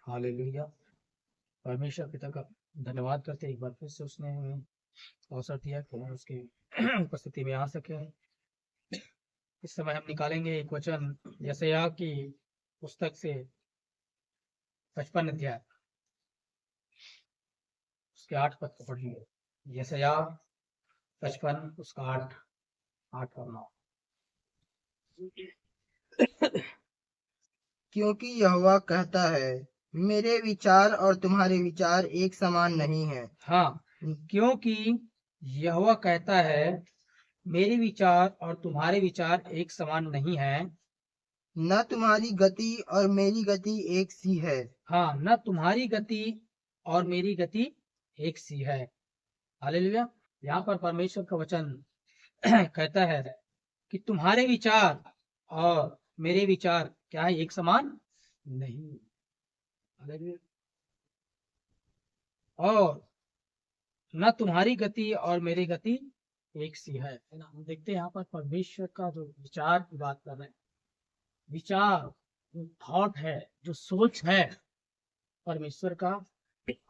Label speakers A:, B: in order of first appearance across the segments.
A: Hallelujah. परमेश्वर पिता का धन्यवाद करते एक बार फिर से उसने हमें अवसर दिया कि हम उसकी उपस्थिति में आ सके। इस समय हम निकालेंगे एक वचन यशायाह की पुस्तक से 55 अध्याय उसके 8 पद को पढ़िए। यशायाह 55 उसका 8 और 9।
B: क्योंकि यहोवा कहता है, मेरे विचार और तुम्हारे विचार एक समान नहीं है।
A: हाँ, क्योंकि यहोवा कहता है मेरे विचार और तुम्हारे विचार एक समान नहीं है।
B: न तुम्हारी गति और मेरी गति एक सी है।
A: हाँ, न तुम्हारी गति और मेरी गति एक सी है। हालेलुया। यहाँ पर परमेश्वर का वचन कहता है कि तुम्हारे विचार और मेरे विचार क्या है, एक समान नहीं। हालेलुया। और न तुम्हारी गति और मेरी गति एक सी है ना। हम देखते हैं यहाँ पर परमेश्वर का जो विचार की बात कर रहे हैं, विचार जो थॉट है, जो सोच है परमेश्वर का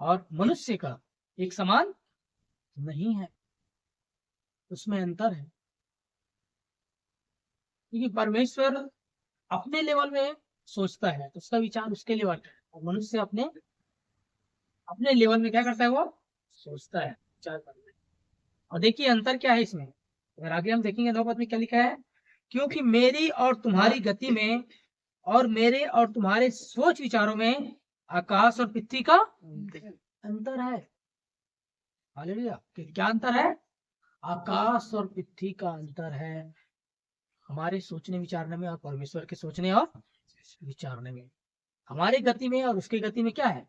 A: और मनुष्य का एक समान नहीं है, उसमें अंतर है। क्योंकि परमेश्वर अपने लेवल में सोचता है तो उसका विचार उसके लेवल है, और मनुष्य अपने अपने लेवल में क्या करता है, वो सोचता है, विचार करता है। और देखिए अंतर क्या है इसमें, अगर आगे हम देखेंगे 9 पद में क्या लिखा है, क्योंकि मेरी और तुम्हारी गति में और मेरे और तुम्हारे सोच विचारों में आकाश और पृथ्वी का अंतर है। हालेलुया। क्या अंतर है? आकाश और पृथ्वी का अंतर है। हमारे सोचने विचारने में और परमेश्वर के सोचने और विचारने में, हमारी गति में और उसकी गति में क्या है,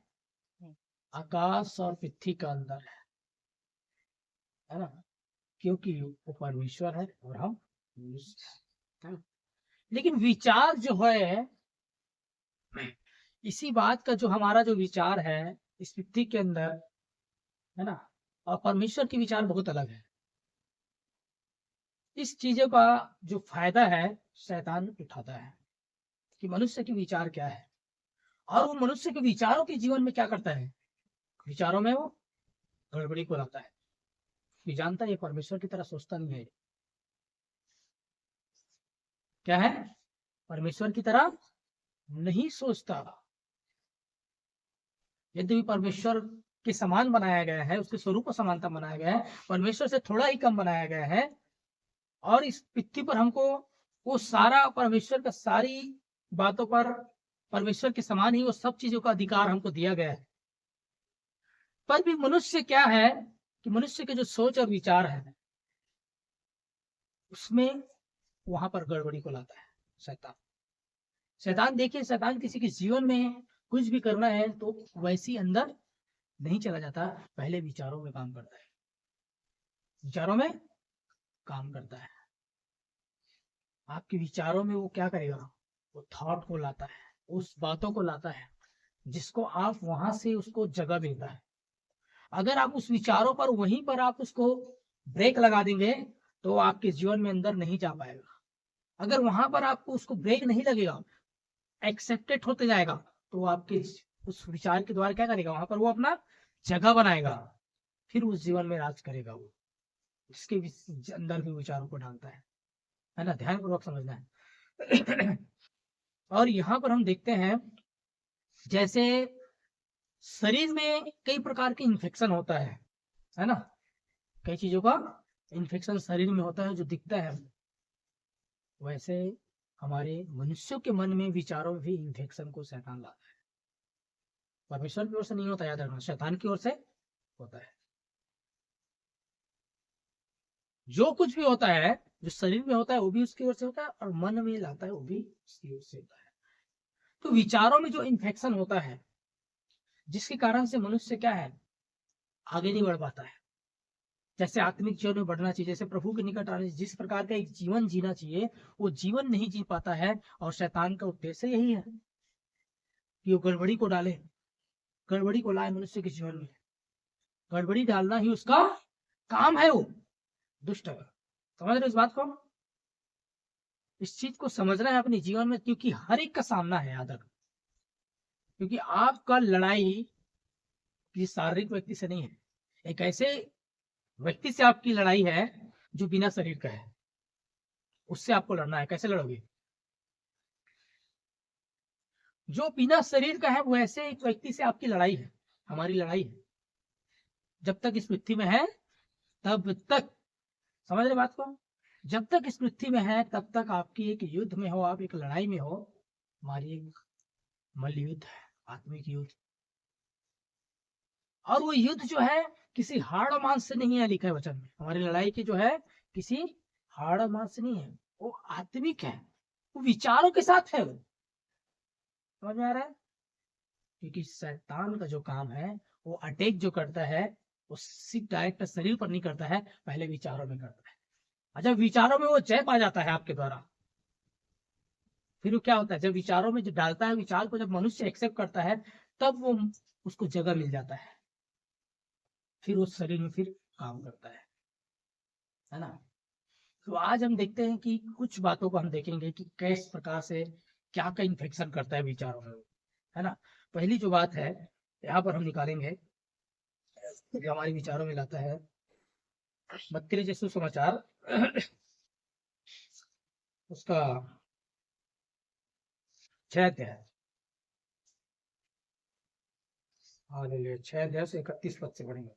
A: आकाश और पृथ्वी का अंतर है ना। क्योंकि वो परमेश्वर है और हम मनुष्य हैं। लेकिन विचार जो है, इसी बात का जो हमारा जो विचार है इस पृथ्वी के अंदर है ना, और परमेश्वर के विचार बहुत अलग है। इस चीजों का जो फायदा है शैतान उठाता है कि मनुष्य के विचार क्या है, और वो मनुष्य के विचारों के जीवन में क्या करता है, विचारों में वो गड़बड़ी को लाता है। ये जानता है ये परमेश्वर की तरह सोचता नहीं है। क्या है? परमेश्वर की तरह नहीं सोचता। यद्यपि परमेश्वर के समान बनाया गया है, उसके स्वरूप और समानता बनाया गया है, परमेश्वर से थोड़ा ही कम बनाया गया है, और इस पृथ्वी पर हमको वो सारा परमेश्वर का सारी बातों पर परमेश्वर के समान ही वो सब चीजों का अधिकार हमको दिया गया है। पर भी मनुष्य क्या है कि मनुष्य के जो सोच और विचार है उसमें वहां पर गड़बड़ी को लाता है शैतान। शैतान देखिए, शैतान किसी के जीवन में कुछ भी करना है तो वैसे अंदर नहीं चला जाता, पहले विचारों में काम करता है, विचारों में काम करता है। आपके विचारों में वो क्या करेगा, वो थॉट को लाता है, उस बातों को लाता है जिसको आप वहां से उसको जगह देता है। अगर आप उस विचारों पर वहीं पर आप उसको ब्रेक लगा देंगे तो आपके जीवन में अंदर नहीं जा पाएगा। अगर वहां पर आपको उसको ब्रेक नहीं लगेगा, एक्सेप्टेड होते जाएगा, तो आपके उस विचार के द्वारा क्या करेगा, वहां पर वो अपना जगह बनाएगा, फिर उस जीवन में राज करेगा वो, जिसके अंदर भी विचारों को डालता है ना। ध्यानपूर्वक समझना है। और यहाँ पर हम देखते हैं जैसे शरीर में कई प्रकार के इन्फेक्शन होता है ना, कई चीजों का इन्फेक्शन शरीर में होता है जो दिखता है, वैसे हमारे मनुष्यों के मन में विचारों में भी इन्फेक्शन को शैतान लाता है। परमेश्वर की ओर से नहीं होता, याद रखना, शैतान की ओर से होता है। जो कुछ भी होता है जो शरीर में होता है वो भी उसकी ओर से होता है, और मन में लाता है वो भी उसकी ओर से होता है। तो विचारों में जो इन्फेक्शन होता है जिसके कारण से मनुष्य क्या है, आगे नहीं बढ़ पाता है। जैसे आत्मिक जीवन में बढ़ना चाहिए, जैसे प्रभु के निकट आने, जिस प्रकार का एक जीवन जीना चाहिए वो जीवन नहीं जी पाता है। और शैतान का उद्देश्य यही है कि वो गड़बड़ी को डाले, गड़बड़ी को लाए मनुष्य के जीवन में। गड़बड़ी डालना ही उसका काम है, वो दुष्ट है। समझ रहे इस बात को? इस चीज को समझना है अपने जीवन में, क्योंकि हर एक का सामना है, याद रखना। क्योंकि आपका लड़ाई किसी शारीरिक व्यक्ति से नहीं है, एक ऐसे व्यक्ति से आपकी लड़ाई है जो बिना शरीर का है, उससे आपको लड़ना है। कैसे लड़ोगे? जो बिना शरीर का है वो ऐसे एक व्यक्ति से आपकी लड़ाई है, हमारी लड़ाई है। जब तक इस पृथ्वी में है तब तक, समझ रहे बात को? जब तक इस पृथ्वी में है तब तक आपकी एक युद्ध में हो, आप एक लड़ाई में हो। हमारी एक मल्ल युद्ध है, आत्मिक युद्ध। और वो युद्ध जो है किसी हाड़ और मांस से नहीं है, लिखा है वचन में। हमारी लड़ाई की जो है किसी हाड़ और मांस से नहीं है, वो आत्मिक है, वो विचारों के साथ है। समझ में आ रहा है? क्योंकि शैतान का जो काम है वो अटैक जो करता है वो सिर्फ डायरेक्ट शरीर पर नहीं करता है, पहले विचारों में करता है। और जब विचारों में वो जय पा जाता है आपके द्वारा, फिर वो क्या होता है, जब विचारों में जो डालता है, विचार को जब मनुष्य एक्सेप्ट करता है, तब वो उसको जगह मिल जाता है, फिर उस शरीर में फिर काम करता है ना। तो आज हम देखते हैं कि कुछ बातों को हम देखेंगे कि किस प्रकार से क्या क्या इन्फेक्शन करता है विचारों में, है ना। पहली जो बात है यहाँ पर हम निकालेंगे जो हमारे विचारों में लाता है, 32 यीशु समाचार उसका 6 अध्याय, हालेलुया, 6 अध्याय से 31 पद से पढ़ेंगे।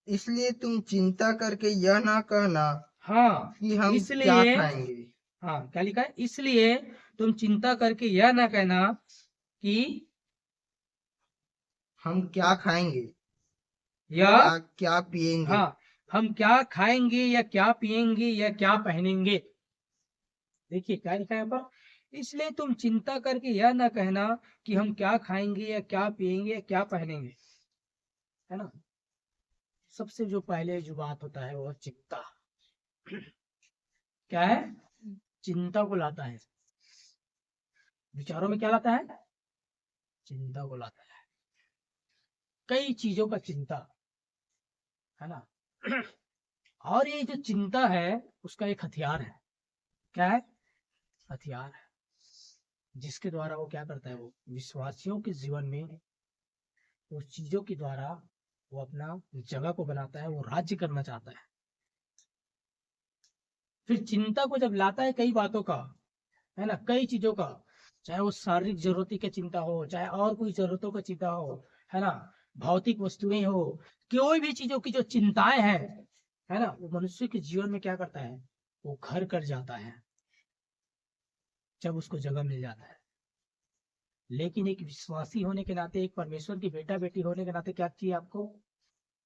B: इसलिए तुम चिंता करके यह ना कहना
A: हाँ,
B: कि हम क्या
A: इसलिए,
B: खाएंगे,
A: हाँ क्या लिखा है, इसलिए तुम चिंता करके यह ना कहना कि
B: हम क्या खाएंगे
A: या
B: या क्या पिएंगे।
A: हाँ, हम क्या खाएंगे या क्या पिएंगे या क्या पहनेंगे। देखिए क्या लिखा है यहाँ पर, इसलिए तुम चिंता करके यह ना कहना कि हम क्या खाएंगे या क्या पिएंगे या क्या पहनेंगे, है ना। सबसे जो पहले जो बात होता है वो चिंता, क्या है, चिंता को लाता है। विचारों में क्या लाता है, चिंता को लाता है, कई चीजों का चिंता, है ना। और ये जो चिंता है उसका एक हथियार है, क्या है, हथियार है, जिसके द्वारा वो क्या करता है, वो विश्वासियों के जीवन में उस चीजों के द्वारा वो अपना जगह को बनाता है, वो राज्य करना चाहता है। फिर चिंता को जब लाता है कई बातों का, है ना, कई चीजों का, चाहे वो शारीरिक जरूरत की चिंता हो, चाहे और कोई जरूरतों का चिंता हो, है ना, भौतिक वस्तुएं हो, कोई भी चीजों की जो चिंताएं हैं, है ना, वो मनुष्य के जीवन में क्या करता है, वो घर कर जाता है जब उसको जगह मिल जाता है। लेकिन एक विश्वासी होने के नाते, एक परमेश्वर की बेटा बेटी होने के नाते क्या चाहिए आपको,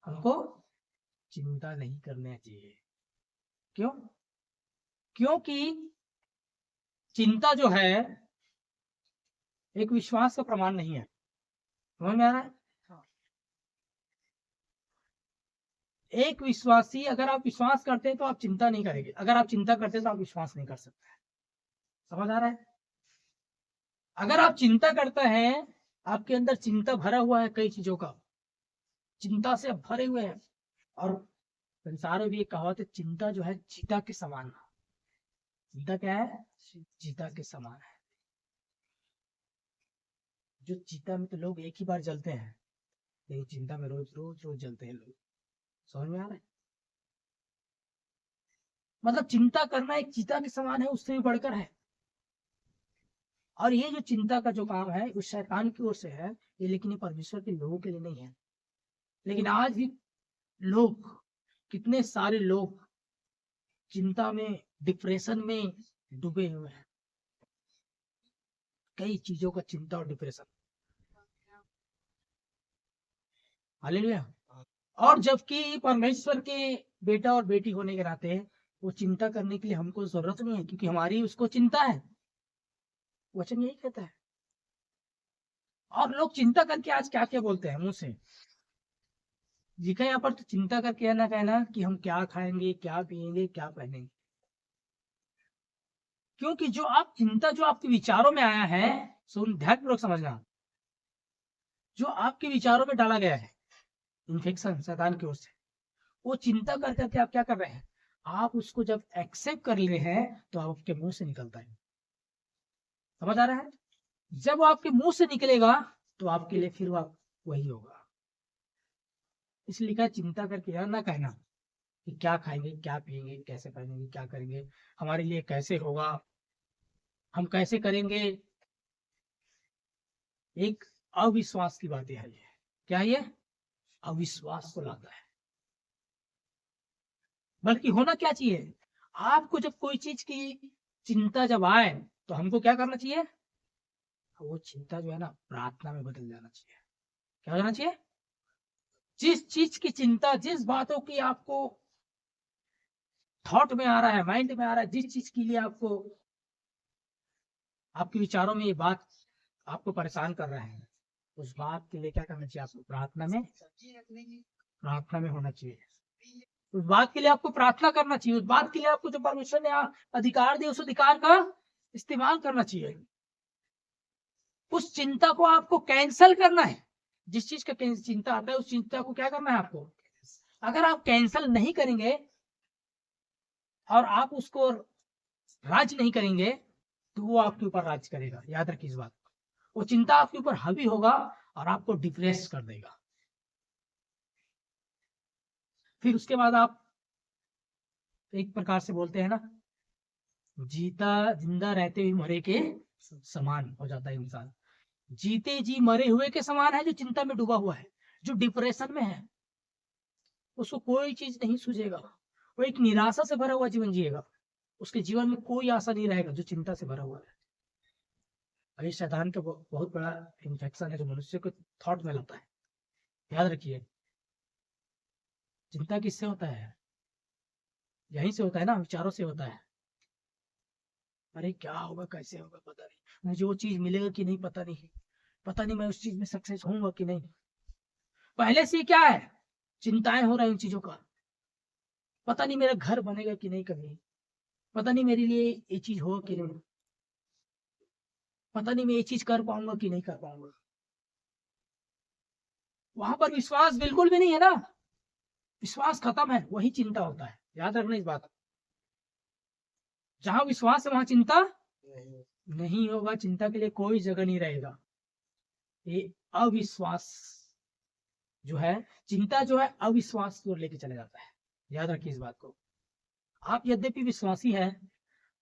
A: हमको चिंता नहीं करना चाहिए। क्यों? क्योंकि चिंता जो है एक विश्वास का प्रमाण नहीं है। समझ में आ रहा है? एक विश्वासी, अगर आप विश्वास करते हैं तो आप चिंता नहीं करेंगे, अगर आप चिंता करते हैं तो आप विश्वास नहीं कर सकते। समझ आ रहा है? अगर आप चिंता करते हैं, आपके अंदर चिंता भरा हुआ है, कई चीजों का चिंता से आप भरे हुए हैं। और संसार में भी एक कहावत है, चिंता जो है चीता के समान। चिंता क्या है, चीता के समान है। जो चीता में तो लोग एक ही बार जलते हैं, लेकिन चिंता में रोज रोज रोज जलते हैं लोग। समझ में आ रहा है? मतलब चिंता करना एक चीता के समान है, उससे भी बढ़कर है। और ये जो चिंता का जो काम है उस शैतान की ओर से है, ये लेकिन ये परमेश्वर के लोगों के लिए नहीं है। लेकिन आज भी लोग, कितने सारे लोग चिंता में, डिप्रेशन में डूबे हुए हैं, कई चीजों का चिंता और डिप्रेशन। हालेलुया। और जबकि परमेश्वर के बेटा और बेटी होने के नाते वो चिंता करने के लिए हमको जरूरत नहीं है, क्योंकि हमारी उसको चिंता है। वचन यही कहता है। और लोग चिंता करके आज क्या क्या बोलते हैं मुंह से, लिखा है यहाँ पर, तो चिंता करके यह ना कहना कि हम क्या खाएंगे, क्या पिएंगे, क्या पहनेंगे। क्योंकि जो आप चिंता, जो आपके विचारों में आया है, सुन ध्यानपूर्वक समझना, जो आपके विचारों में डाला गया है इन्फेक्शन शैतान की ओर से, वो चिंता कर करके आप क्या कर रहे हैं, आप उसको जब एक्सेप्ट कर ले हैं तो आपके मुंह से निकलता है, समझ आ रहा है? जब वो आपके मुंह से निकलेगा तो आपके लिए फिर वही होगा। इसलिए लिखा है चिंता करके यह ना कहना कि क्या खाएंगे, क्या पिएंगे, कैसे पहनेंगे, क्या करेंगे, हमारे लिए कैसे होगा, हम कैसे करेंगे। एक अविश्वास की बात है ये। क्या ये अविश्वास को लाता है। बल्कि होना क्या चाहिए, आपको जब कोई चीज की चिंता जब आए तो हमको क्या करना चाहिए, वो चिंता जो है ना प्रार्थना में बदल जाना चाहिए। क्या हो जाना चाहिए? जिस चीज की चिंता, जिस बातों की आपको थॉट में आ रहा है, माइंड में आ रहा है, जिस चीज के लिए आपको, आपके विचारों में ये बात आपको परेशान कर रहा है, उस बात के लिए क्या करना चाहिए आपको, प्रार्थना में होना चाहिए। उस बात के लिए आपको प्रार्थना करना चाहिए। उस बात के लिए आपको जो परमेश्वर ने अधिकार दिया, उस अधिकार का इस्तेमाल करना चाहिए। उस चिंता को आपको कैंसल करना है। जिस चीज का चिंता आता है, उस चिंता को क्या करना है आपको। अगर आप कैंसल नहीं करेंगे और आप उसको राज नहीं करेंगे तो वो आपके ऊपर राज करेगा। याद रखिए इस बात को। वो चिंता आपके ऊपर हावी होगा और आपको डिप्रेस कर देगा। फिर उसके बाद आप एक प्रकार से बोलते हैं ना, जीता जिंदा रहते हुए मरे के समान हो जाता है इंसान। जीते जी मरे हुए के समान है जो चिंता में डूबा हुआ है, जो डिप्रेशन में है। उसको कोई चीज नहीं सूझेगा, वो एक निराशा से भरा हुआ जीवन जिएगा। उसके जीवन में कोई आशा नहीं रहेगा जो चिंता से भरा हुआ है। और ये शैतान का बहुत बड़ा इन्फेक्शन है जो मनुष्य को थॉट में लाता है। याद रखिए, चिंता किससे होता है, यहीं से होता है ना, विचारों से होता है। अरे क्या होगा, कैसे होगा, पता नहीं, मुझे वो चीज मिलेगा कि नहीं, पता नहीं, पता नहीं मैं उस चीज में सक्सेस होऊंगा कि नहीं। पहले से क्या है, चिंताएं हो रही उन चीजों का। पता नहीं मेरा घर बनेगा कि नहीं कभी, पता नहीं मेरे लिए ये चीज होगा कि नहीं, पता नहीं मैं ये चीज कर पाऊंगा कि नहीं कर पाऊंगा। वहां पर विश्वास बिल्कुल भी नहीं है ना, विश्वास खत्म है, वही चिंता होता है। याद रखना इस बात। जहां विश्वास है वहां चिंता नहीं होगा, चिंता के लिए कोई जगह नहीं रहेगा। ये अविश्वास जो है, चिंता जो है अविश्वास की ओर लेके चले जाता है। याद रखिए इस बात को। आप यद्यपि विश्वासी है,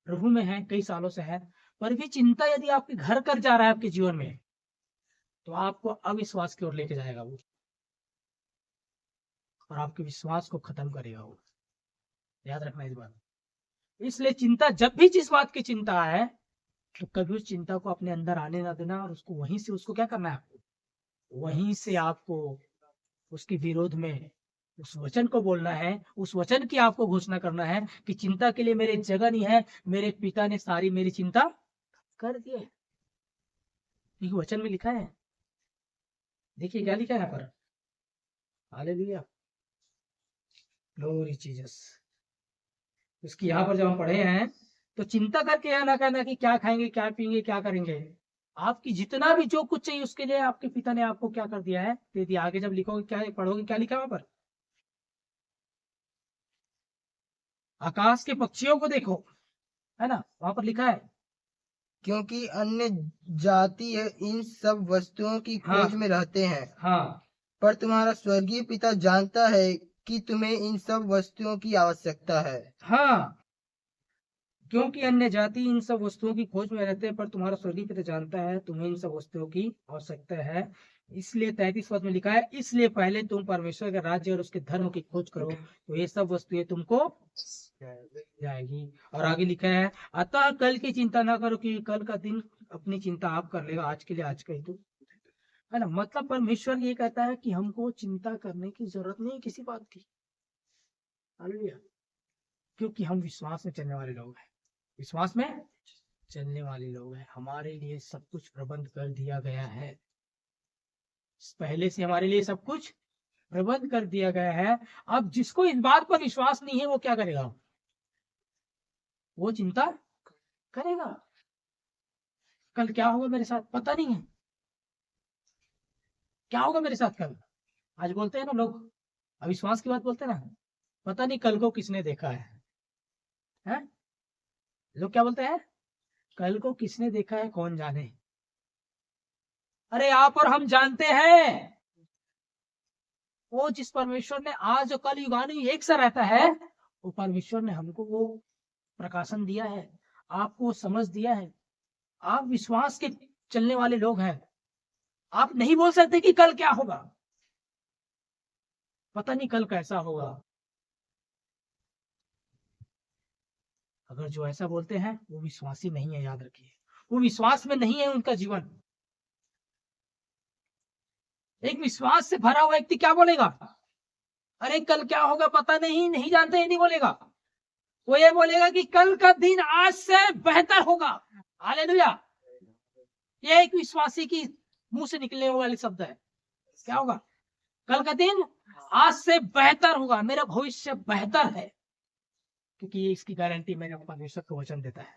A: प्रभु में है, कई सालों से है, पर भी चिंता यदि आपके घर कर जा रहा है आपके जीवन में, तो आपको अविश्वास की ओर लेके जाएगा वो, और आपके विश्वास को खत्म करेगा वो। याद रखना इस बात। इसलिए चिंता, जब भी जिस बात की चिंता है, तो कभी उस चिंता को अपने अंदर आने ना देना, और उसको वहीं से, उसको क्या करना है आपको, वहीं से आपको उसके विरोध में उस वचन को बोलना है, उस वचन की आपको घोषणा करना है कि चिंता के लिए मेरे जगह नहीं है, मेरे पिता ने सारी मेरी चिंता कर दी है। ये वचन में लिखा है। देखिए क्या लिखा है यहाँ पर। Hallelujah, glory Jesus. उसकी यहाँ पर जब हम पढ़े हैं, तो चिंता करके यह ना कहना कि क्या खाएंगे, क्या पिएंगे, क्या करेंगे। आपकी जितना भी जो कुछ चाहिए उसके लिए आपके पिता ने आपको क्या कर दिया है, दे दिया। आगे जब लिखोगे, क्या पढ़ोगे, क्या लिखा है वहां पर, आकाश के पक्षियों को देखो, है ना, वहां पर लिखा है।
B: क्योंकि अन्य जाति इन सब वस्तुओं की
A: हाँ
B: खोज में रहते हैं,
A: हाँ
B: पर तुम्हारा स्वर्गीय पिता जानता है कि तुम्हें इन सब वस्तुओं की आवश्यकता है।
A: हाँ, क्योंकि अन्य जाति इन सब वस्तुओं की खोज में रहते हैं, पर तुम्हारा स्वर्गीय पिता जानता है तुम्हें इन सब वस्तुओं की आवश्यकता है। इसलिए 33 पद में लिखा है, इसलिए पहले तुम परमेश्वर के राज्य और उसके धर्म की खोज करो, तो ये सब वस्तुएं तुमको जाएगी। और आगे लिखा है, अतः कल की चिंता ना करो, क्योंकि कल का दिन अपनी चिंता आप कर लेगा, आज के लिए आज का ही तो, है ना। मतलब परमेश्वर ये कहता है कि हमको चिंता करने की जरूरत नहीं है किसी बात की। हालेलुया। क्योंकि हम विश्वास में चलने वाले लोग हैं, विश्वास में चलने वाले लोग हैं। हमारे लिए सब कुछ प्रबंध कर दिया गया है, पहले से हमारे लिए सब कुछ प्रबंध कर दिया गया है। अब जिसको इस बात पर विश्वास नहीं है वो क्या करेगा, वो चिंता करेगा। कल क्या होगा मेरे साथ पता नहीं है, क्या होगा मेरे साथ कल। आज बोलते हैं ना लोग, अविश्वास की बात बोलते हैं ना, पता नहीं कल को किसने देखा है। लोग क्या बोलते हैं, कल को किसने देखा है कौन जाने। अरे आप और हम जानते हैं वो जिस परमेश्वर ने आज और कल युगानु एक सा रहता है, वो परमेश्वर ने हमको वो प्रकाशन दिया है, आपको समझ दिया है। आप विश्वास के चलने वाले लोग हैं। आप नहीं बोल सकते कि कल क्या होगा, पता नहीं कल कैसा होगा। अगर जो ऐसा बोलते हैं वो विश्वासी नहीं है, याद रखिए, वो विश्वास में नहीं है उनका जीवन। एक विश्वास से भरा हुआ व्यक्ति क्या बोलेगा, अरे कल क्या होगा पता नहीं, नहीं जानते, ये नहीं बोलेगा। वो ये बोलेगा कि कल का दिन आज से बेहतर होगा। हालेलुया। ये एक विश्वासी की मुंह से निकलने वाले शब्द है। क्या होगा, कल का दिन आज से बेहतर होगा, मेरा भविष्य बेहतर है, क्योंकि ये इसकी गारंटी मेरे परमेश्वर को वचन देता है,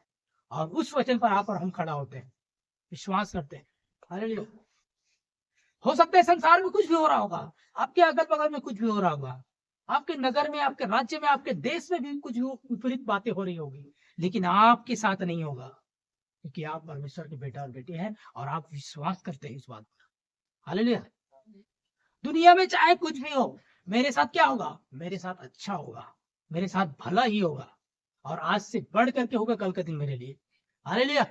A: और उस वचन पर आप और हम खड़ा होते हैं, विश्वास करते हैं। हालेलुया। हो सकता है संसार में कुछ भी हो रहा होगा, आपके अगल बगल में कुछ भी हो रहा होगा, आपके नगर में, आपके राज्य में, आपके देश में भी कुछ विपरीत बातें हो रही होगी, लेकिन आपके साथ नहीं होगा, क्योंकि आप परमेश्वर के बेटा और बेटी हैं और आप विश्वास करते हैं इस बात पर। हालेलुया। दुनिया में चाहे कुछ भी हो, मेरे साथ क्या होगा, मेरे साथ अच्छा होगा, मेरे साथ भला ही होगा, और आज से बढ़ करके होगा कल का दिन मेरे लिए। हालेलुया।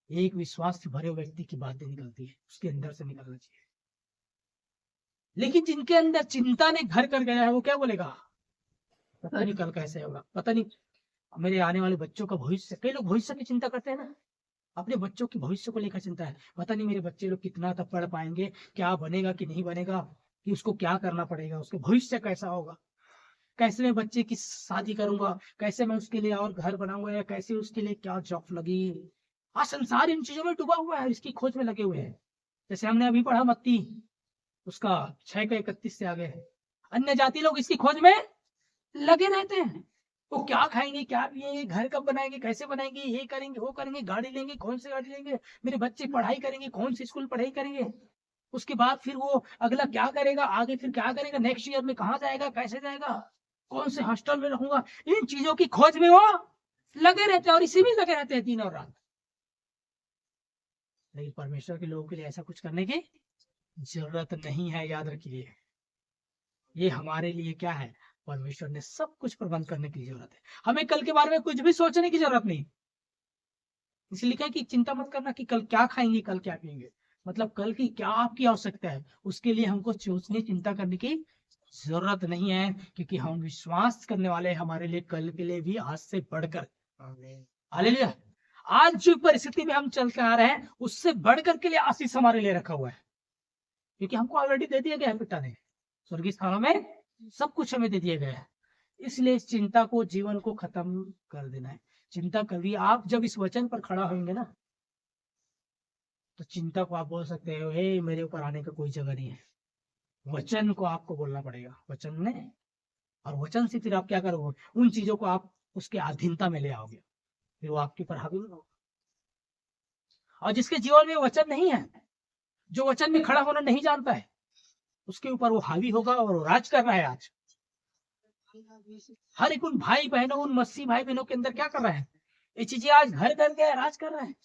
A: एक विश्वास से भरे व्यक्ति की बातें निकलती है, उसके अंदर से निकलना चाहिए। लेकिन जिनके अंदर चिंता ने घर कर गया है, वो क्या बोलेगा, पता नहीं कल कैसे होगा, पता नहीं मेरे आने वाले बच्चों का भविष्य। कई लोग भविष्य की चिंता करते हैं ना, अपने बच्चों की भविष्य को लेकर चिंता है, पता नहीं मेरे बच्चे लोग कितना तक पढ़ पाएंगे, क्या बनेगा कि नहीं बनेगा, कि उसको क्या करना पड़ेगा, उसके भविष्य कैसा होगा, कैसे मैं बच्चे की शादी करूंगा, कैसे मैं उसके लिए और घर बनाऊंगा, या कैसे उसके लिए क्या जॉब लगी। आज संसार इन चीजों में डूबा हुआ है, इसकी खोज में लगे हुए हैं। जैसे हमने अभी पढ़ा मत्ती उसका 6:31 से आगे है, अन्य जाति लोग इसकी खोज में लगे रहते हैं। वो क्या खाएंगे, क्या पिएंगे, घर कब बनाएंगे, कैसे बनाएंगे, ये करेंगे, वो करेंगे, गाड़ी लेंगे, कौन सी गाड़ी लेंगे, मेरे बच्चे पढ़ाई करेंगे, कौन सी स्कूल पढ़ाई करेंगे, उसके बाद फिर वो अगला क्या करेगा, आगे फिर क्या करेगा, नेक्स्ट ईयर में कहाँ जाएगा, कैसे जाएगा, कौन से हॉस्टल में रहूंगा। इन चीजों की खोज में वो लगे रहते हैं और इसी में लगे रहते हैं दिन और रात। लेकिन परमेश्वर के लोगों के लिए ऐसा कुछ करने की जरूरत नहीं है, याद रखिए। ये हमारे लिए क्या है, परमेश्वर ने सब कुछ प्रबंध करने की जरूरत है, हमें कल के बारे में कुछ भी सोचने की जरूरत नहीं। इसलिए लिखा है कि चिंता मत करना कि कल क्या खाएंगे, कल क्या पिएंगे, मतलब कल की क्या आपकी आवश्यकता है, उसके लिए हमको सोचने चिंता करने की जरूरत नहीं है, क्योंकि हम विश्वास करने वाले हैं हमारे लिए कल के लिए भी आज से बढ़कर। हालेलुया। आज जो परिस्थिति में हम चल के आ रहे हैं उससे बढ़कर के लिए आशीष हमारे लिए रखा हुआ है, क्योंकि हमको ऑलरेडी दे दिया गया है पिता ने, स्वर्गीय स्थानों में सब कुछ हमें दे दिया गया है। इसलिए इस चिंता को, जीवन को खत्म कर देना है। चिंता कभी आप जब इस वचन पर खड़ा होंगे ना, तो चिंता को आप बोल सकते हो, हे मेरे ऊपर आने का कोई जगह नहीं है। वचन को आपको बोलना पड़ेगा, वचन ने, और वचन से फिर आप क्या करोगे, उन चीजों को आप उसके अधीनता में ले आओगे, फिर वो आपके ऊपर हावी होगा। और जिसके जीवन में वचन नहीं है, जो वचन में खड़ा होना नहीं जानता है, उसके ऊपर वो हावी होगा और वो राज कर रहा है। आज हर एक उन भाई बहनों, उन मसीह भाई बहनों के अंदर क्या कर रहा है, ये चीजें आज घर कर गया, राज कर रहा है।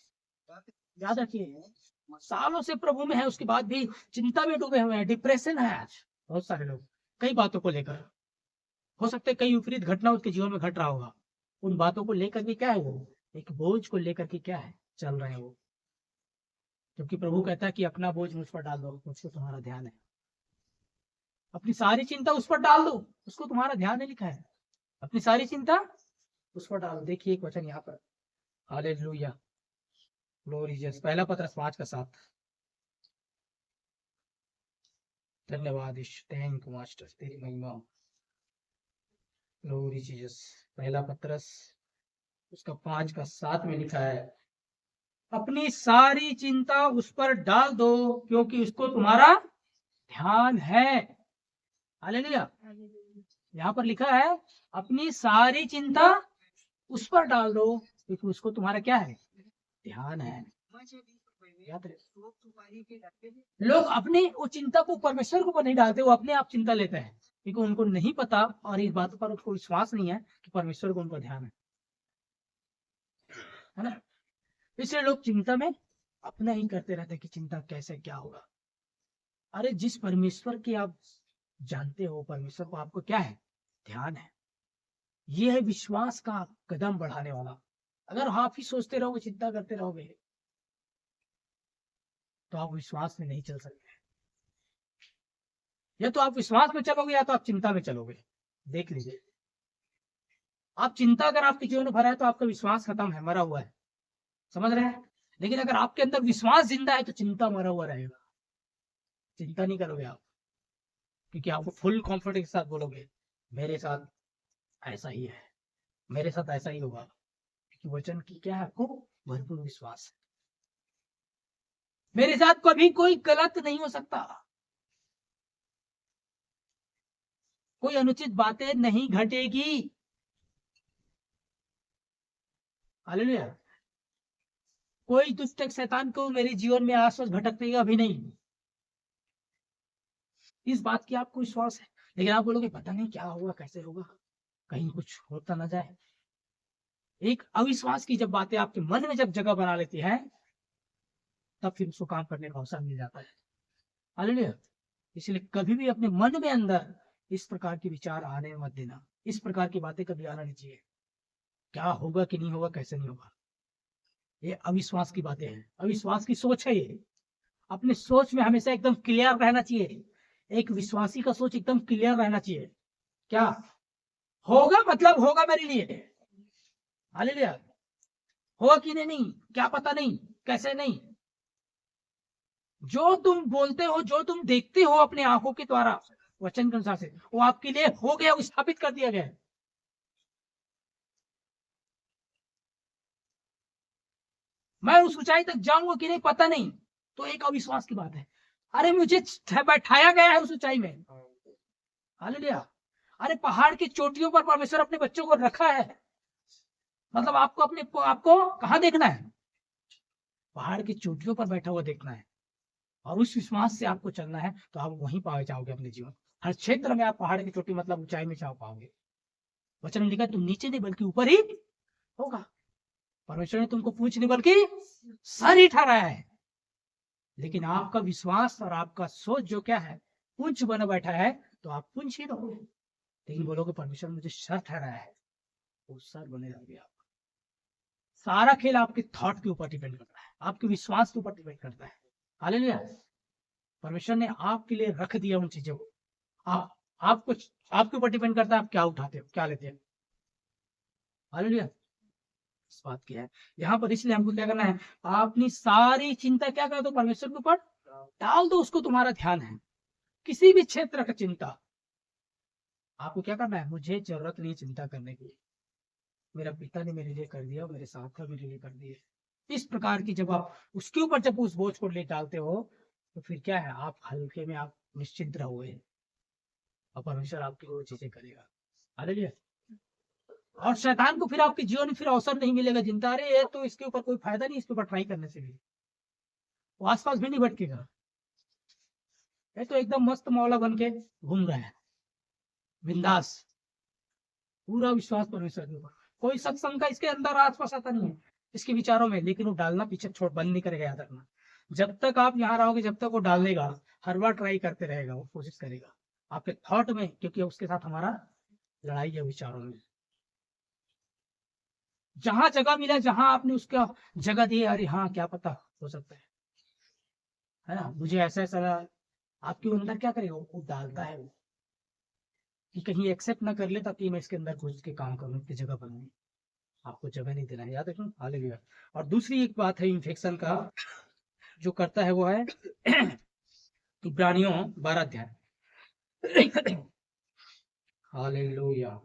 A: याद रखिए, सालों से प्रभु में है, उसके बाद भी चिंता में डूबे हुए हैं, डिप्रेशन है आज बहुत सारे लोग, कई बातों को लेकर। हो सकता है कई विपरीत घटना उसके जीवन में घट रहा होगा, उन बातों को लेकर के क्या है, वो एक बोझ को लेकर के क्या है, चल रहे हैं वो। क्योंकि प्रभु कहता है कि अपना बोझ मुझ पर डाल दो, मुझको तुम्हारा ध्यान है। अपनी सारी चिंता उस पर डाल दो, उसको तुम्हारा ध्यान है, लिखा है, अपनी सारी चिंता उस पर डाल दो। देखिए एक वचन यहाँ पर, हालेलुया, ग्लोरी जीसस, पहला पत्रस 5:7। धन्यवाद ईश, थैंक यू मास्टर, तेरी महिमा हो। ग्लोरी जीसस, पहला पत्रस उसका 5:7 में लिखा है, अपनी सारी चिंता उस पर डाल दो क्योंकि उसको तुम्हारा ध्यान है। हालेलुया। यहाँ पर लिखा है अपनी सारी चिंता उस पर डाल दो क्योंकि उसको तुम्हारा क्या है, ध्यान है। याद रहे, लोग अपनी वो चिंता को परमेश्वर के ऊपर नहीं डालते, वो अपने आप चिंता लेते हैं, क्योंकि उनको नहीं पता और इस बात पर उनको विश्वास नहीं है कि परमेश्वर को उनका ध्यान है ना। इसलिए लोग चिंता में अपना ही करते रहते हैं कि चिंता कैसे क्या होगा। अरे जिस परमेश्वर की आप जानते हो, परमेश्वर को आपको क्या है, ध्यान है। ये है विश्वास का कदम बढ़ाने वाला। अगर आप ही सोचते रहोगे, चिंता करते रहोगे, तो आप विश्वास में नहीं चल सकते। या तो आप विश्वास में चलोगे या तो आप चिंता में चलोगे। देख लीजिए, आप चिंता अगर आपके जीवन में भरा है तो आपका विश्वास खत्म है, मरा हुआ है, समझ रहे हैं। लेकिन अगर आपके अंदर विश्वास जिंदा है तो चिंता मरा हुआ रहेगा, चिंता नहीं करोगे आप, क्योंकि आपको फुल कॉन्फिडेंस के साथ बोलोगे मेरे साथ ऐसा ही है, मेरे साथ ऐसा ही होगा, क्योंकि वचन की क्या है, आपको भरपूर विश्वास है। मेरे साथ कभी कोई गलत नहीं हो सकता, कोई अनुचित बातें नहीं घटेगी। हालेलुया। कोई दुष्ट शैतान को मेरे जीवन में आसपास भटकने का भी नहीं, इस बात की आपको विश्वास है। लेकिन आप बोलोगे पता नहीं क्या होगा, कैसे होगा, कहीं कुछ होता ना जाए। एक अविश्वास की जब बातें आपके मन में जब जगह बना लेती है, तब फिर उसको काम करने का अवसर मिल जाता है। हालेलुया। इसलिए कभी भी अपने मन में अंदर इस प्रकार के विचार आने मत देना, इस प्रकार की बातें कभी आना नहीं चाहिए, क्या होगा कि नहीं होगा, कैसे नहीं होगा। ये अविश्वास की बातें हैं, अविश्वास की सोच है ये। अपने सोच में हमेशा एकदम क्लियर रहना चाहिए। एक विश्वासी का सोच एकदम क्लियर रहना चाहिए, क्या होगा मतलब होगा मेरे लिए। हालेलुया। होगा कि नहीं, क्या पता नहीं, कैसे नहीं। जो तुम बोलते हो, जो तुम देखते हो अपने आंखों के द्वारा वचन के अनुसार से, वो आपके लिए हो गया, वो स्थापित कर दिया गया है। मैं उस ऊंचाई तक जाऊंगा कि नहीं पता नहीं, तो एक अविश्वास की बात है। अरे मुझे बैठाया गया है उस ऊंचाई में। हालेलुया। अरे पहाड़ की चोटियों पर परमेश्वर अपने बच्चों को रखा है, मतलब आपको अपने आपको कहाँ देखना है, पहाड़ की चोटियों पर बैठा हुआ देखना है। और उस विश्वास से आपको चलना है, तो आप वहीं पाए जाओगे अपने जीवन। हर क्षेत्र में आप पहाड़ की चोटी मतलब ऊंचाई में जा पाओगे। वचन में लिखा तुम नीचे नहीं बल्कि ऊपर ही होगा। परमेश्वर ने तुमको पूंछ नहीं बल्कि सर ही ठहराया है। लेकिन आपका विश्वास और आपका सोच जो क्या है, पुंछ बना बैठा है, तो आप पुंछ ही रहोगे। लेकिन बोलोगे परमेश्वर मुझे सर ठहराया है, वो सर बने रहोगे आप। सारा खेल आपके थॉट के ऊपर डिपेंड करता है, आपके विश्वास के ऊपर डिपेंड करता है। हालेलुया। परमेश्वर ने आपके लिए रख दिया उन चीजों को, आपको आपके ऊपर डिपेंड करता है आप क्या उठाते हो, क्या लेते हो। हालेलुया। इस बात की है यहाँ पर, इसलिए हमको क्या करना है, अपनी सारी चिंता क्या कर दो, परमेश्वर के ऊपर डाल दो, उसको तुम्हारा ध्यान है। किसी भी क्षेत्र का चिंता आपको क्या करना है, मुझे जरूरत नहीं चिंता करने की, मेरा पिता ने मेरे लिए कर दिया, मेरे साथ मेरे लिए कर दिए। इस प्रकार की जब आप उसके ऊपर जब उस बोझ को ले डालते हो, तो फिर क्या है, आप हल्के में आप निश्चिंत रहोगे और परमेश्वर आपकी वो चीजें करेगा। हालेलुया। और शैतान को फिर आपके जीवन में फिर अवसर नहीं मिलेगा चिंता, अरे ये तो इसके ऊपर कोई फायदा नहीं, इसके ऊपर ट्राई करने से भी वो आसपास भी नहीं भटकेगा। ये तो एकदम मस्त मौला बन के घूम रहा है, बिंदास, पूरा विश्वास परमेश्वर के ऊपर। कोई सत्संग का इसके अंदर आसपास आता नहीं है, इसके विचारों में, लेकिन वो डालना पीछे छोड़ बंद नहीं करेगा। याद रखना, जब तक आप यहाँ रहोगे, जब तक वो डालेगा, हर बार ट्राई करते रहेगा, वो कोशिश करेगा आपके थॉट में, क्योंकि उसके साथ हमारा लड़ाई है विचारों में। जहां जगह मिला, जहां आपने उसका जगह दी, अरे हाँ क्या पता हो सकता है ना, मुझे ऐसा ऐसा, आपके अंदर क्या करेगा, वो डालता है वो, कि कहीं एक्सेप्ट ना कर ले, ताकि मैं इसके अंदर घुस के काम करूं, इसकी जगह बनाऊं। आपको जगह नहीं देना है, याद रखना। हालेलुया। और दूसरी एक बात है इन्फेक्शन का, जो करता है वो है इब्रानियों 12 अध्याय। हालेलुया।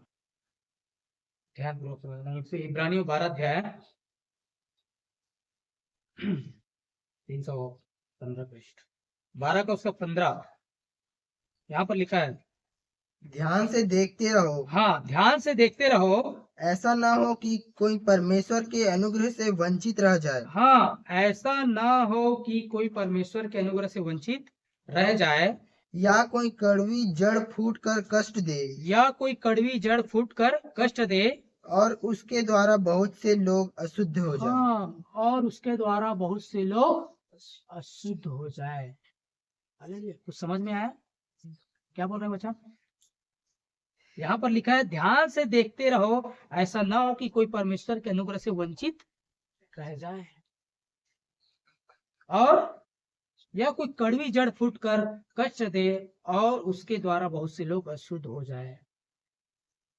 A: ध्यानपूर्वक समझना, इससे इब्रानियों 12 अध्याय 315 पृष्ठ, 12 का उसका 15, यहाँ पर लिखा है,
B: ध्यान से देखते रहो,
A: हाँ ध्यान से देखते रहो,
B: ऐसा ना हो कि कोई परमेश्वर के अनुग्रह से वंचित रह जाए।
A: हाँ ऐसा ना हो कि कोई परमेश्वर के अनुग्रह से वंचित रह जाए,
B: या कोई कड़वी जड़ फूट कर कष्ट दे,
A: या कोई कड़वी जड़ फूट कर कष्ट दे,
B: और उसके द्वारा बहुत से लोग अशुद्ध हो जाएं।
A: हाँ, और उसके द्वारा बहुत से लोग अशुद्ध हो जाए। हालेलुया। कुछ समझ में आया क्या बोल रहे हैं बच्चा? यहाँ पर लिखा है ध्यान से देखते रहो, ऐसा ना हो कि कोई परमेश्वर के अनुग्रह से वंचित रह जाए और या कोई कड़वी जड़ फूट कर कष्ट दे और उसके द्वारा बहुत से लोग अशुद्ध हो जाए।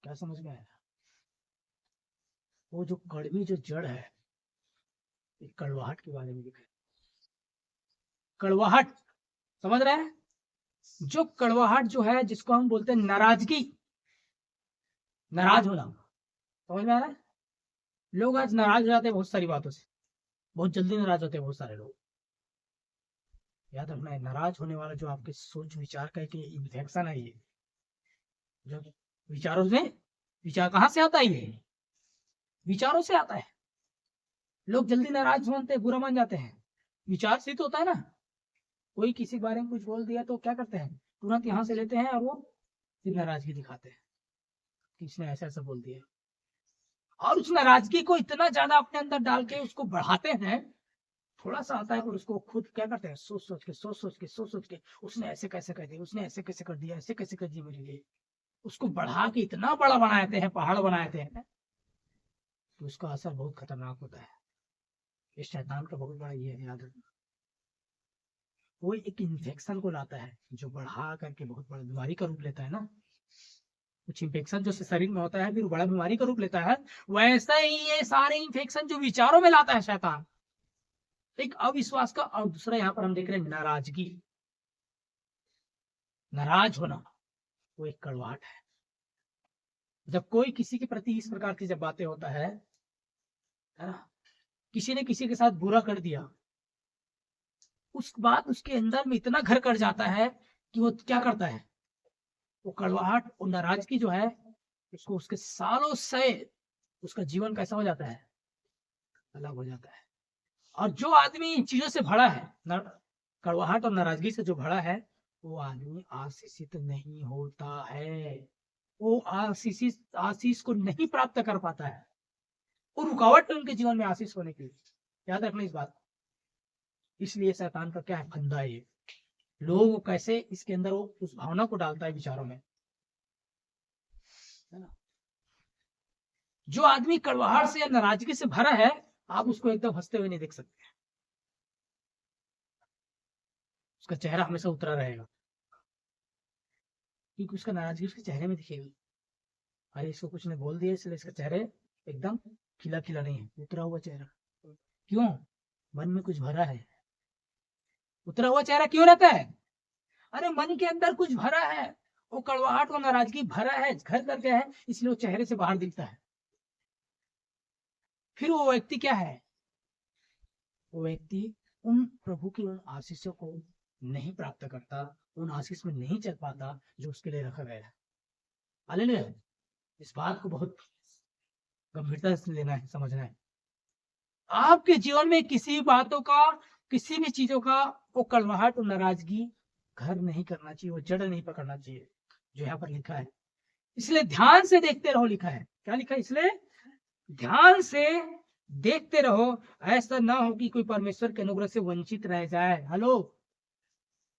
A: क्या समझ में आया? वो जो कड़वी जो जड़ है, कड़वाहट के बारे में लिखा है। कड़वाहट समझ रहे हैं? जो कड़वाहट जो है, जिसको हम बोलते हैं नाराजगी, नाराज होना, समझ में आ रहा है? लोग आज नाराज हो जाते हैं बहुत सारी बातों से, बहुत जल्दी नाराज होते हैं बहुत सारे लोग। याद रखना है, नाराज होने वाला जो आपके सोच विचार का एक इन्फेक्शन है, ये जो विचारों से, विचार कहाँ से आता है? ये विचारों से आता है। लोग जल्दी नाराज होते, बुरा मान जाते हैं। विचार से तो होता है ना। कोई किसी के बारे में कुछ बोल दिया तो क्या करते हैं, तुरंत यहाँ से लेते हैं और वो फिर नाराजगी दिखाते हैं कि इसने ऐसा ऐसा बोल दिया, और उस नाराजगी को इतना ज्यादा अपने अंदर डाल के उसको बढ़ाते हैं। थोड़ा सा आता है और उसको खुद क्या करते हैं, सोच सोच के उसने ऐसे कैसे कर दिया, उसने ऐसे कैसे कर दिया, ऐसे कैसे कर दिया मेरे लिए, उसको बढ़ा के इतना बड़ा बनाते हैं, पहाड़ बनाते हैं, तो उसका असर बहुत खतरनाक होता है। ये शैतान का बहुत बड़ा ये है, याद रखना। वो एक इन्फेक्शन को लाता है जो बढ़ा करके बहुत बड़ा बीमारी का रूप लेता है ना। कुछ इन्फेक्शन जो शरीर में होता है फिर बड़ा बीमारी का रूप लेता है, वैसा ही ये सारे इन्फेक्शन जो विचारों में लाता है शैतान, एक अविश्वास का। और दूसरा यहाँ पर हम देख रहे हैं नाराजगी, नाराज होना, वो एक कड़वाहट है। जब कोई किसी के प्रति इस प्रकार की जब बातें होता है ना, किसी ने किसी के साथ बुरा कर दिया, उस बाद उसके अंदर में इतना घर कर जाता है कि वो क्या करता है, वो कड़वाहट और नाराजगी जो है उसको उसके सालों से उसका जीवन कैसा हो जाता है, अलग हो जाता है। और जो आदमी इन चीजों से भरा है, कड़वाहट और नाराजगी से जो भरा है, वो आदमी आशीषित नहीं होता है। वो आशीष को नहीं प्राप्त कर पाता है। वो रुकावट है उनके जीवन में आशीष होने के लिए। याद रखना इस बात को। इसलिए शैतान का क्या है फंदा है, ये लोगों को कैसे इसके अंदर वो उस भावना को डालता है विचारों में, है ना। जो आदमी कड़वाहट से या नाराजगी से भरा है, आप उसको एकदम हंसते हुए नहीं देख सकते। उसका चेहरा हमेशा उतरा रहेगा, क्योंकि उसका नाराजगी उसके चेहरे में दिखेगी। अरे इसको कुछ ने बोल दिया इसलिए इसका चेहरे एकदम खिला खिला नहीं है, उतरा हुआ चेहरा। क्यों? मन में कुछ भरा है। उतरा हुआ चेहरा क्यों रहता है? अरे मन के अंदर कुछ भरा है, वो कड़वाहट और नाराजगी भरा है, घर करके है, इसलिए वो चेहरे से बाहर दिखता है। फिर वो व्यक्ति क्या है, वो व्यक्ति उन प्रभु की उन आशीषों को नहीं प्राप्त करता, उन आशीष में नहीं चल पाता जो उसके लिए रखा गया है। हालेलुया। इस बात को बहुत गंभीरता से लेना है, समझना है। आपके जीवन में किसी बातों का, किसी भी चीजों का वो कड़वाहट और नाराजगी घर नहीं करना चाहिए, वो जड़ नहीं पकड़ना चाहिए, जो यहाँ पर लिखा है। इसलिए ध्यान से देखते रहो, लिखा है। क्या लिखा है? इसलिए ध्यान से देखते रहो, ऐसा ना हो कि कोई परमेश्वर के अनुग्रह से वंचित रह जाए। हेलो,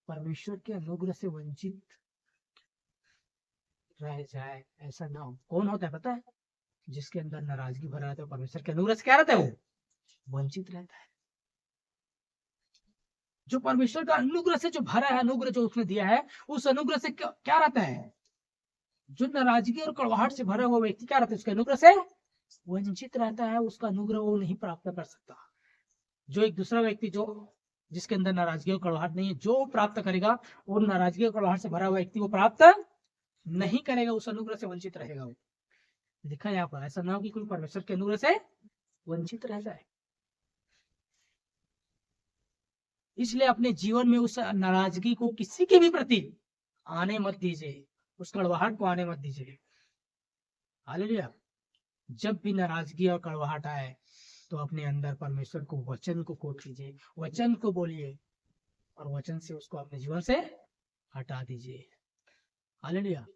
A: परमेश्वर के अनुग्रह से वंचित रह जाए, ऐसा ना हो। कौन होता है पता है? जिसके अंदर नाराजगी भरा रहता है, परमेश्वर के अनुग्रह से क्या रहता है, वो वंचित रहता है। जो परमेश्वर का अनुग्रह से जो भरा है, अनुग्रह जो उसने दिया है, उस अनुग्रह से क्या रहता है? जो नाराजगी और कड़वाहट से भरा हुआ व्यक्ति क्या रहता है, उसके अनुग्रह से वंचित रहता है, उसका अनुग्रह वो नहीं प्राप्त कर सकता। जो एक दूसरा व्यक्ति जो जिसके अंदर नाराजगी और कड़वाहट नहीं है, जो प्राप्त करेगा, वो नाराजगी और कड़वाहट से भरा हुआ व्यक्ति वो प्राप्त नहीं करेगा, उस अनुग्रह से वंचित रहेगा। वो लिखा है यहाँ पर, ऐसा ना हो कि कोई परमेश्वर के अनुग्रह से वंचित रह जाए। इसलिए अपने जीवन में उस नाराजगी को किसी के भी प्रति आने मत दीजिए, उस कड़वाहट को आने मत दीजिए। हालेलुया। जब भी नाराजगी और कड़वाहट आए तो अपने अंदर परमेश्वर को वचन को कोट कीजिए, वचन को बोलिए और वचन से उसको अपने जीवन से हटा दीजिए। हालेलुया।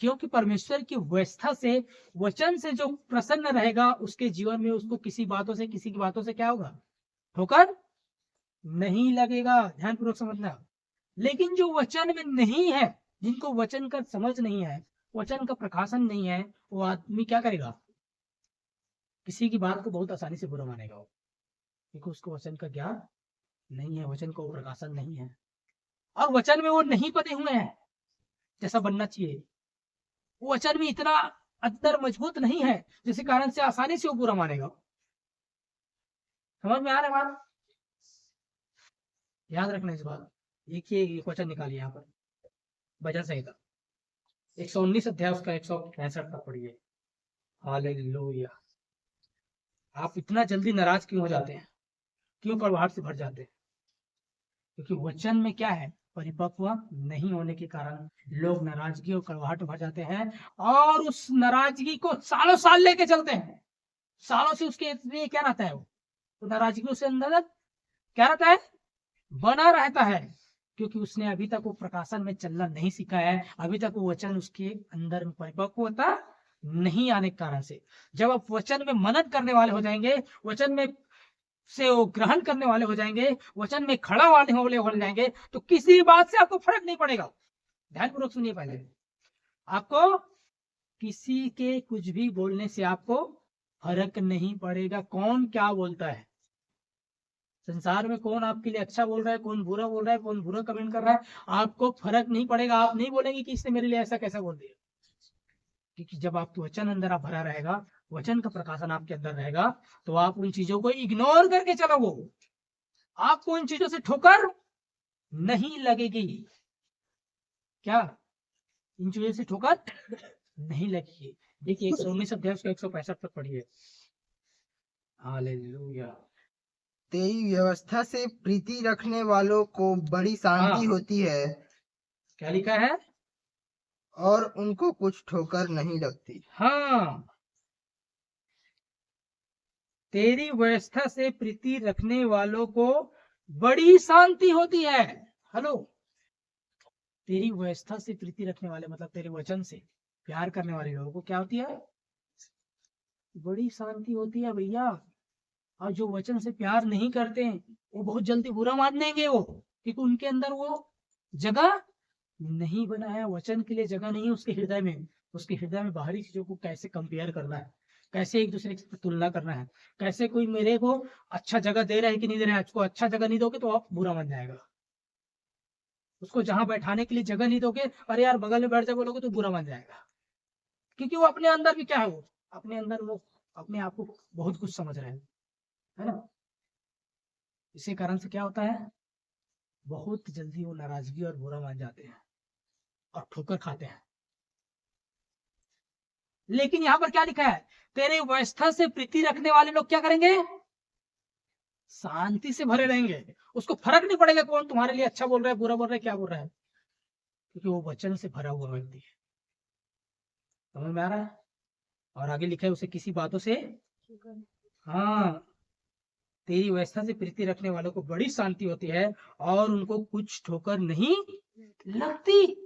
A: क्योंकि परमेश्वर की व्यवस्था से, वचन से जो प्रसन्न रहेगा उसके जीवन में उसको किसी की बातों से क्या होगा, ठोकर नहीं लगेगा। ध्यानपूर्वक समझना। लेकिन जो वचन में नहीं है, जिनको वचन का समझ नहीं है, वचन का प्रकाशन नहीं है, वो आदमी क्या करेगा, किसी की बात को बहुत आसानी से बुरा मानेगा वो, क्योंकि उसको वचन का ज्ञान नहीं है, वचन को प्रकाशन नहीं है, और वचन में वो नहीं बने हुए हैं जैसा बनना चाहिए। वो वचन में इतना अंदर मजबूत नहीं है जिसके कारण से आसानी से वो बुरा मानेगा। समझ में आ रहा है बात? याद रखना इस बात। देखिए एक वचन निकालिए यहाँ पर, भजन संहिता 119 अध्याय उसका 165 तक पढ़िए। हालेलुया। आप इतना जल्दी नाराज क्यों हो जाते हैं, क्यों कड़वाहट से भर जाते हैं? क्योंकि वचन में क्या है, परिपक्व नहीं होने के कारण लोग नाराजगी और कड़वाहट भर जाते हैं, और उस नाराजगी को सालों साल लेके चलते हैं। सालों से उसके लिए क्या रहता है, वो तो नाराजगी उसके अंदर क्या रहता है, बना रहता है, क्योंकि उसने अभी तक वो प्रकाशन में चलना नहीं सीखा है, अभी तक वो वचन उसके अंदर में परिपक्वता नहीं आने के कारण से। जब आप वचन में मनन करने वाले हो जाएंगे, वचन में से वो ग्रहण करने वाले हो जाएंगे, वचन में खड़ा वाले हो जाएंगे, तो किसी बात से आपको फर्क नहीं पड़ेगा। ध्यानपूर्वक सुनिए। पहले आपको किसी के कुछ भी बोलने से आपको फर्क नहीं पड़ेगा, कौन क्या बोलता है। संसार में कौन आपके लिए अच्छा बोल रहा है, कौन बुरा बोल रहा है, कौन बुरा कमेंट कर रहा है, आपको फर्क नहीं पड़ेगा। आप नहीं बोलेंगे कि इसने मेरे लिए ऐसा कैसा बोल दिया, क्योंकि जब आपके वचन अंदर आप भरा रहेगा, वचन का प्रकाशन आपके अंदर रहेगा, तो आप उन चीजों को इग्नोर करके चलोगे, आपको उन चीजों से ठोकर नहीं लगेगी। क्या इन चीजों से ठोकर नहीं लगेगी? देखिए 119 अध्याय उसका 165 तक पढ़िए। हालेलुया।
B: तेरी व्यवस्था से प्रीति रखने वालों को बड़ी शांति
A: हाँ,
B: होती है,
A: क्या लिखा है?
B: और उनको कुछ ठोकर नहीं लगती।
A: हाँ, तेरी व्यवस्था से प्रीति रखने वालों को बड़ी शांति होती है। हेलो, तेरी व्यवस्था से प्रीति रखने वाले मतलब तेरे वचन से प्यार करने वाले लोगों को क्या होती है, बड़ी शांति होती है भैया। और जो वचन से प्यार नहीं करते हैं वो बहुत जल्दी बुरा मान देंगे, वो क्योंकि उनके अंदर वो जगह नहीं बना है, वचन के लिए जगह नहीं है उसके हृदय में। उसके हृदय में बाहरी चीजों को कैसे कंपेयर करना है, कैसे एक दूसरे की तुलना करना है, कैसे कोई मेरे को अच्छा जगह दे रहा है कि नहीं दे रहा है। उसको अच्छा जगह नहीं दोगे तो आप बुरा मान जाएगा। उसको जहां बैठाने के लिए जगह नहीं दोगे, अरे यार बगल में बैठ जा बोलोगे तो बुरा मान जाएगा, क्योंकि वो अपने अंदर भी क्या है, वो अपने अंदर वो अपने आप को बहुत कुछ समझ रहे हैं, है ना। इसी कारण से क्या होता है, बहुत जल्दी वो नाराजगी और बुरा मान जाते हैं और ठोकर खाते हैं। लेकिन यहाँ पर क्या लिखा है, तेरे व्यवस्था से प्रीति रखने वाले लोग क्या करेंगे, शांति से भरे रहेंगे। उसको फर्क नहीं पड़ेगा कौन तुम्हारे लिए अच्छा बोल रहा है, बुरा बोल रहा है, क्या बोल रहा है, क्योंकि वो वचन से भरा हुआ व्यक्ति है। समझ में आ रहा है? और आगे लिखा है उसे किसी बातों से, हाँ, तेरी व्यवस्था से प्रीति रखने वालों को बड़ी शांति होती है और उनको कुछ ठोकर नहीं लगती।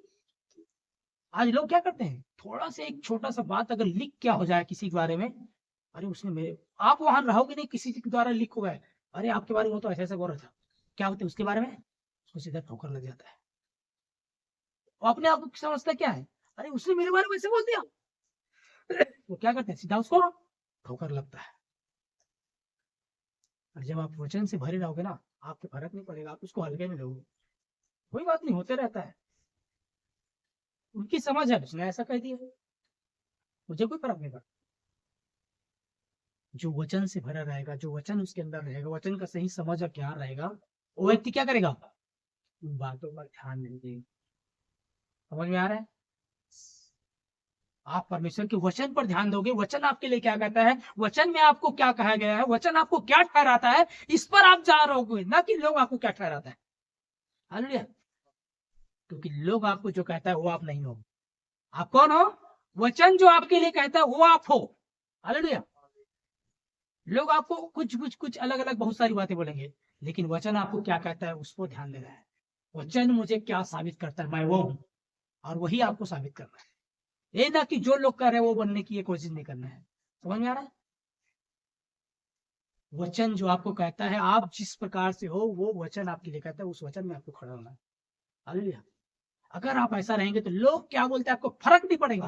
A: आज लोग क्या करते हैं, थोड़ा सा एक छोटा सा बात अगर लीक क्या हो जाए किसी के बारे में, अरे उसने मेरे, आप वहां रहोगे नहीं, किसी के द्वारा लीक हुआ है, अरे आपके बारे में तो ऐसा ऐसा बोल रहा था, क्या होता है उसके बारे में, उसको सीधा ठोकर लग जाता है। वो अपने आप को समझता क्या है, अरे उसने मेरे बारे में ऐसे बोल दिया, वो क्या करते हैं, सीधा उसको ठोकर लगता है। और जब आप वचन से भरे रहोगे ना, आपको फर्क नहीं पड़ेगा, आप उसको हल्के में लोगे, कोई बात नहीं, होते रहता है। उनकी समझ है, उसने ऐसा कह दिया, मुझे कोई फर्क नहीं पड़ता। जो वचन से भरा रहेगा, जो वचन उसके अंदर रहेगा, वचन का सही समझ और ज्ञान रहेगा, वो व्यक्ति क्या करेगा, उन बातों पर ध्यान नहीं देगा। समझ में आ रहा है? आप परमेश्वर के वचन पर ध्यान दोगे, वचन आपके लिए क्या कहता है, वचन में आपको क्या कहा गया है, वचन आपको क्या ठहराता है, इस पर आप जा रहोगे, ना कि लोग आपको क्या ठहराता है। हालेलुया। क्योंकि लोग आपको जो कहता है वो आप नहीं हो, आप कौन हो, वचन जो आपके लिए कहता है वो आप हो। हालेलुया। लोग आपको कुछ अलग अलग बहुत सारी बातें बोलेंगे, लेकिन वचन आपको क्या कहता है उस पर ध्यान देना है। वचन मुझे क्या साबित करता है, मैं वो हूं, और वही आपको साबित करना है। ये ना कि जो लोग कर रहे हैं वो बनने की ये कोशिश नहीं करना है। समझ में आ रहा है? वचन जो आपको कहता है आप जिस प्रकार से हो, वो वचन आपके लिए कहता है, उस वचन में आपको खड़ा होना है। हालेलुया। अगर आप ऐसा रहेंगे तो लोग क्या बोलते हैं आपको फर्क नहीं पड़ेगा।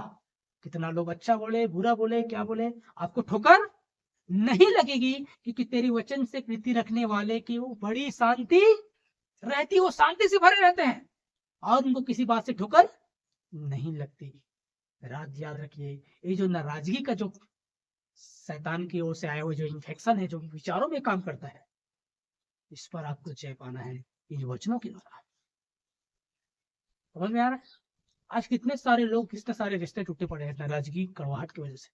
A: कितना लोग अच्छा बोले, बुरा बोले, क्या बोले, आपको ठोकर नहीं लगेगी, क्योंकि तेरी वचन से प्रीति रखने वाले की वो बड़ी शांति रहती, वो शांति से भरे रहते हैं और उनको किसी बात से ठोकर नहीं लगती। राज याद रखिए, ये जो नाराजगी का जो शैतान की ओर से आया हुआ जो इन्फेक्शन है, जो विचारों में काम करता है, इस पर आपको जय पाना है इन वचनों के द्वारा। समझ में आ रहा है? आज कितने सारे लोग, कितने सारे रिश्ते टूटे पड़े हैं नाराजगी, कड़वाहट की वजह से,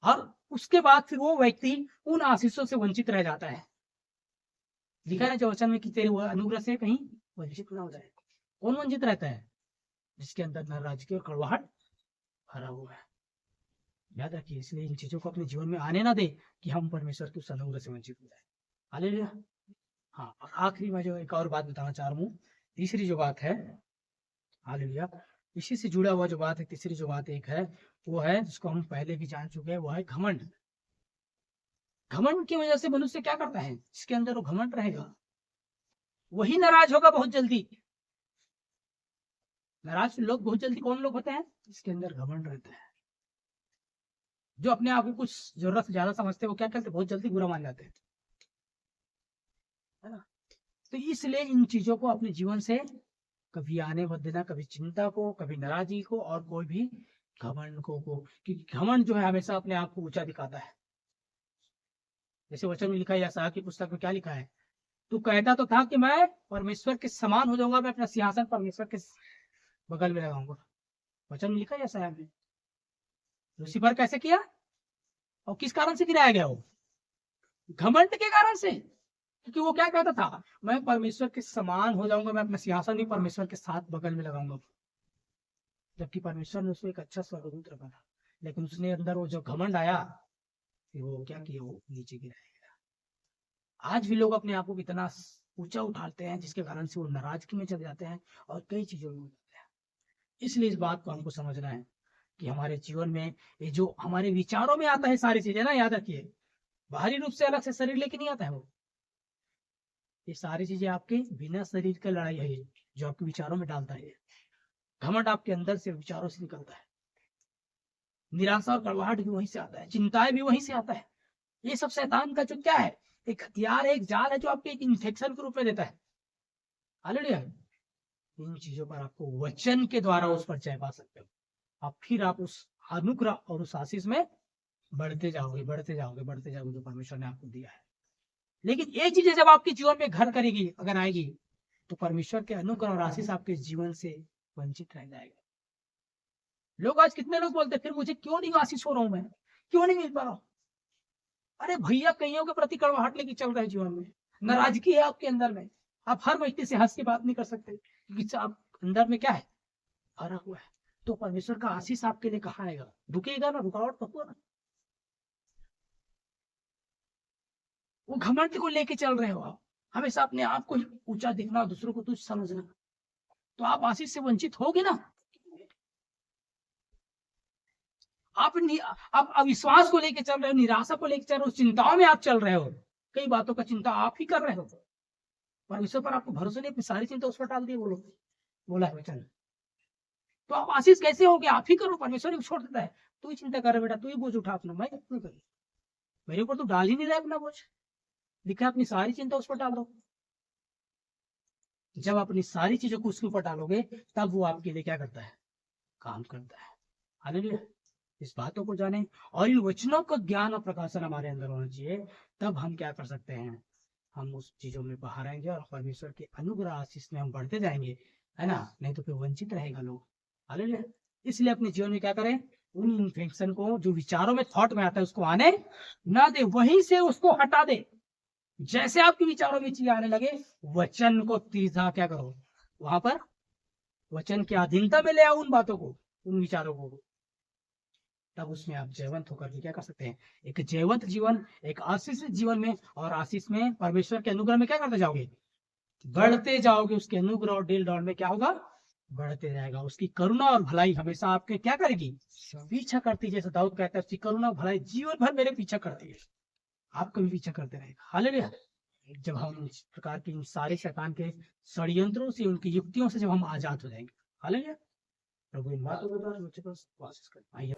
A: और उसके बाद फिर वो व्यक्ति उन आशीषों से वंचित रह जाता है। लिखा है जो वचन में कि तेरे वो अनुग्रह से कहीं वंचित ना हो जाए। कौन वंचित रहता है? जिसके अंदर नाराजगी और कड़वाहट भरा हुआ है। याद रखिए, इसलिए इन चीजों को अपने जीवन में आने ना दे कि हम परमेश्वर के उस अनुग्रह से वंचित हो जाए। हालेलुया। हाँ, और आखिरी में जो एक और बात बताना चाह रहा हूँ, तीसरी जो बात है, हालेलुया, इसी से जुड़ा हुआ जो बात है, तीसरी जो बात एक है, वो है जिसको हम पहले भी जान चुके हैं, वो है घमंड। घमंड की वजह से मनुष्य क्या करता है? जिसके अंदर वो घमंड रहेगा वही नाराज होगा बहुत जल्दी। नाराज लोग बहुत जल्दी कौन लोग होते हैं? जिसके अंदर घमंड रहता है। जो अपने आप को कुछ जरूरत से ज्यादा समझते हैं, वो क्या करते हैं? बहुत जल्दी बुरा मान जाते हैं, है ना? तो इसलिए इन चीजों को अपने जीवन से कभी आने मत देना, कभी चिंता को, कभी नाराजगी को, और कोई भी घमंड को क्योंकि घमंड जो है हमेशा अपने आप को ऊंचा दिखाता है। जैसे वचन में लिखा है, यशायाह की पुस्तक में क्या लिखा है? तू कहता तो था कि मैं परमेश्वर के समान हो जाऊंगा, मैं अपना सिंहासन परमेश्वर के बगल में लगाऊंगा। वचन में लिखा है यशायाह में। लूसीफर कैसे किया और किस कारण से गिराया गया? वो घमंड के कारण से। क्योंकि वो क्या कहता था? मैं परमेश्वर के समान हो जाऊंगा, मैं अपना सिंहासन भी परमेश्वर के साथ बगल में लगाऊंगा। जबकि परमेश्वर ने उसको एक अच्छा स्वर्गदूत रखा था, लेकिन उसने अंदर वो जो घमंड आया, फिर वो क्या किया? वो नीचे गिराया गया। आज भी लोग अपने आप को कितना ऊंचा उठाते हैं, जिसके कारण से वो नाराजगी में चले जाते हैं और कई चीजों में हो जाते हैं। इसलिए इस बात को हमको समझना है कि हमारे जीवन में ये जो हमारे विचारों में आता है सारी चीजें ना, याद रखिए, बाहरी रूप से अलग से शरीर लेके नहीं आता है वो। ये सारी चीजें आपके बिना शरीर का लड़ाई है, ये जो आपके विचारों में डालता है। घमंड आपके अंदर से, विचारों से निकलता है। निराशा और कड़वाहट भी वहीं से आता है, चिंताएं भी वहीं से आता है। ये सब शैतान का जो क्या है, एक हथियार है, एक जाल है, जो आपके एक इन्फेक्शन के रूप में देता है। हालेलुया। इन चीजों पर आपको वचन के द्वारा उस पर जय पा सकते हो। अब फिर आप उस अनुग्रह और उस आशीष में बढ़ते जाओगे, बढ़ते जाओगे, बढ़ते जाओगे, जो परमेश्वर ने आपको दिया है। लेकिन ये चीजें जब आपके जीवन में घर करेगी, अगर आएगी, तो परमेश्वर के अनुग्रह और आशीष आपके जीवन से वंचित रह जाएगा। लोग आज कितने लोग बोलते हैं, फिर मुझे क्यों नहीं आशीष हो रहा हूं, मैं क्यों नहीं मिल पा रहा हूं? अरे भैया, कईयों के प्रति कड़वाहट लेके चल रहे हैं जीवन में, नाराजगी है आपके अंदर में। आप हर व्यक्ति से हंस के बात नहीं कर सकते, क्योंकि आप अंदर में क्या है? भरा हुआ है। तो परमेश्वर का आशीष आपके लिए कहाँ आएगा? रुकेगा ना, रुकावट तो होगा ना। वो घमंड को लेके चल रहे हो आप, हमेशा अपने आप को ऊंचा दिखना, दूसरों को तुच्छ समझना, तो आप आशीष से वंचित होगे ना। आप अविश्वास को लेके चल रहे हो, निराशा को लेके चल रहे हो, चिंताओं में आप चल रहे हो, कई बातों का चिंता आप ही कर रहे हो। परमेश्वर पर आपको भरोसा नहीं, अपनी सारी चिंता उस पर डाल दी, बोला है वचन। तो आप आशीष कैसे होगे? आप ही करो, परमेश्वर ही छोड़ देता है। तू ही चिंता कर बेटा, तू ही बोझ उठा अपना, मैं क्यों करूं? मेरे ऊपर तो डाल ही नहीं रहा अपना बोझ। लिखा है अपनी सारी चिंता उस पर डाल दो। जब अपनी सारी चीजों को उसके ऊपर डालोगे, तब वो आपके लिए क्या करता है? काम करता है। हालेलुया। इस बातों को जाने और इन वचनों का ज्ञान और प्रकाशन हमारे अंदर होना चाहिए, तब हम क्या कर सकते हैं? हम उस चीजों में बाहर आएंगे और परमेश्वर के अनुग्रह आशीष में हम बढ़ते जाएंगे, है ना? नहीं तो फिर वंचित रहेगा लोग। हालेलुया। इसलिए अपने जीवन में क्या करें? उन इन्फेक्शन को, जो विचारों में, थॉट में आता है, उसको आने ना दे, वहीं से उसको हटा दे। जैसे आपके विचारों में चीजें आने लगे, वचन को तीजा क्या करो, वहां पर वचन की अधीनता में ले आओ उन बातों को, उन विचारों को। तब उसमें आप जयवंत होकर के क्या कर सकते हैं? एक जयवंत जीवन, एक आशीषित जीवन में, और आशीष में परमेश्वर के अनुग्रह में क्या करते जाओगे? बढ़ते जाओगे। उसके अनुग्रह और डील डॉल में क्या होगा? बढ़ते रहेगा। उसकी करुणा और भलाई हमेशा आपके क्या करेगी, पीछा करती है। जैसे दाऊद कहता है उसकी करुणा और भलाई जीवन भर मेरे पीछा करती है, आपका भी पीछा करते रहेगा। हालेलुया। जब हम इस प्रकार की इन सारे शैतान के षड्यंत्रों से, उनकी युक्तियों से जब हम आजाद हो जाएंगे। हालेलुया। प्रभु इन बातों के द्वारा मुझे बस कोशिश करें। आइए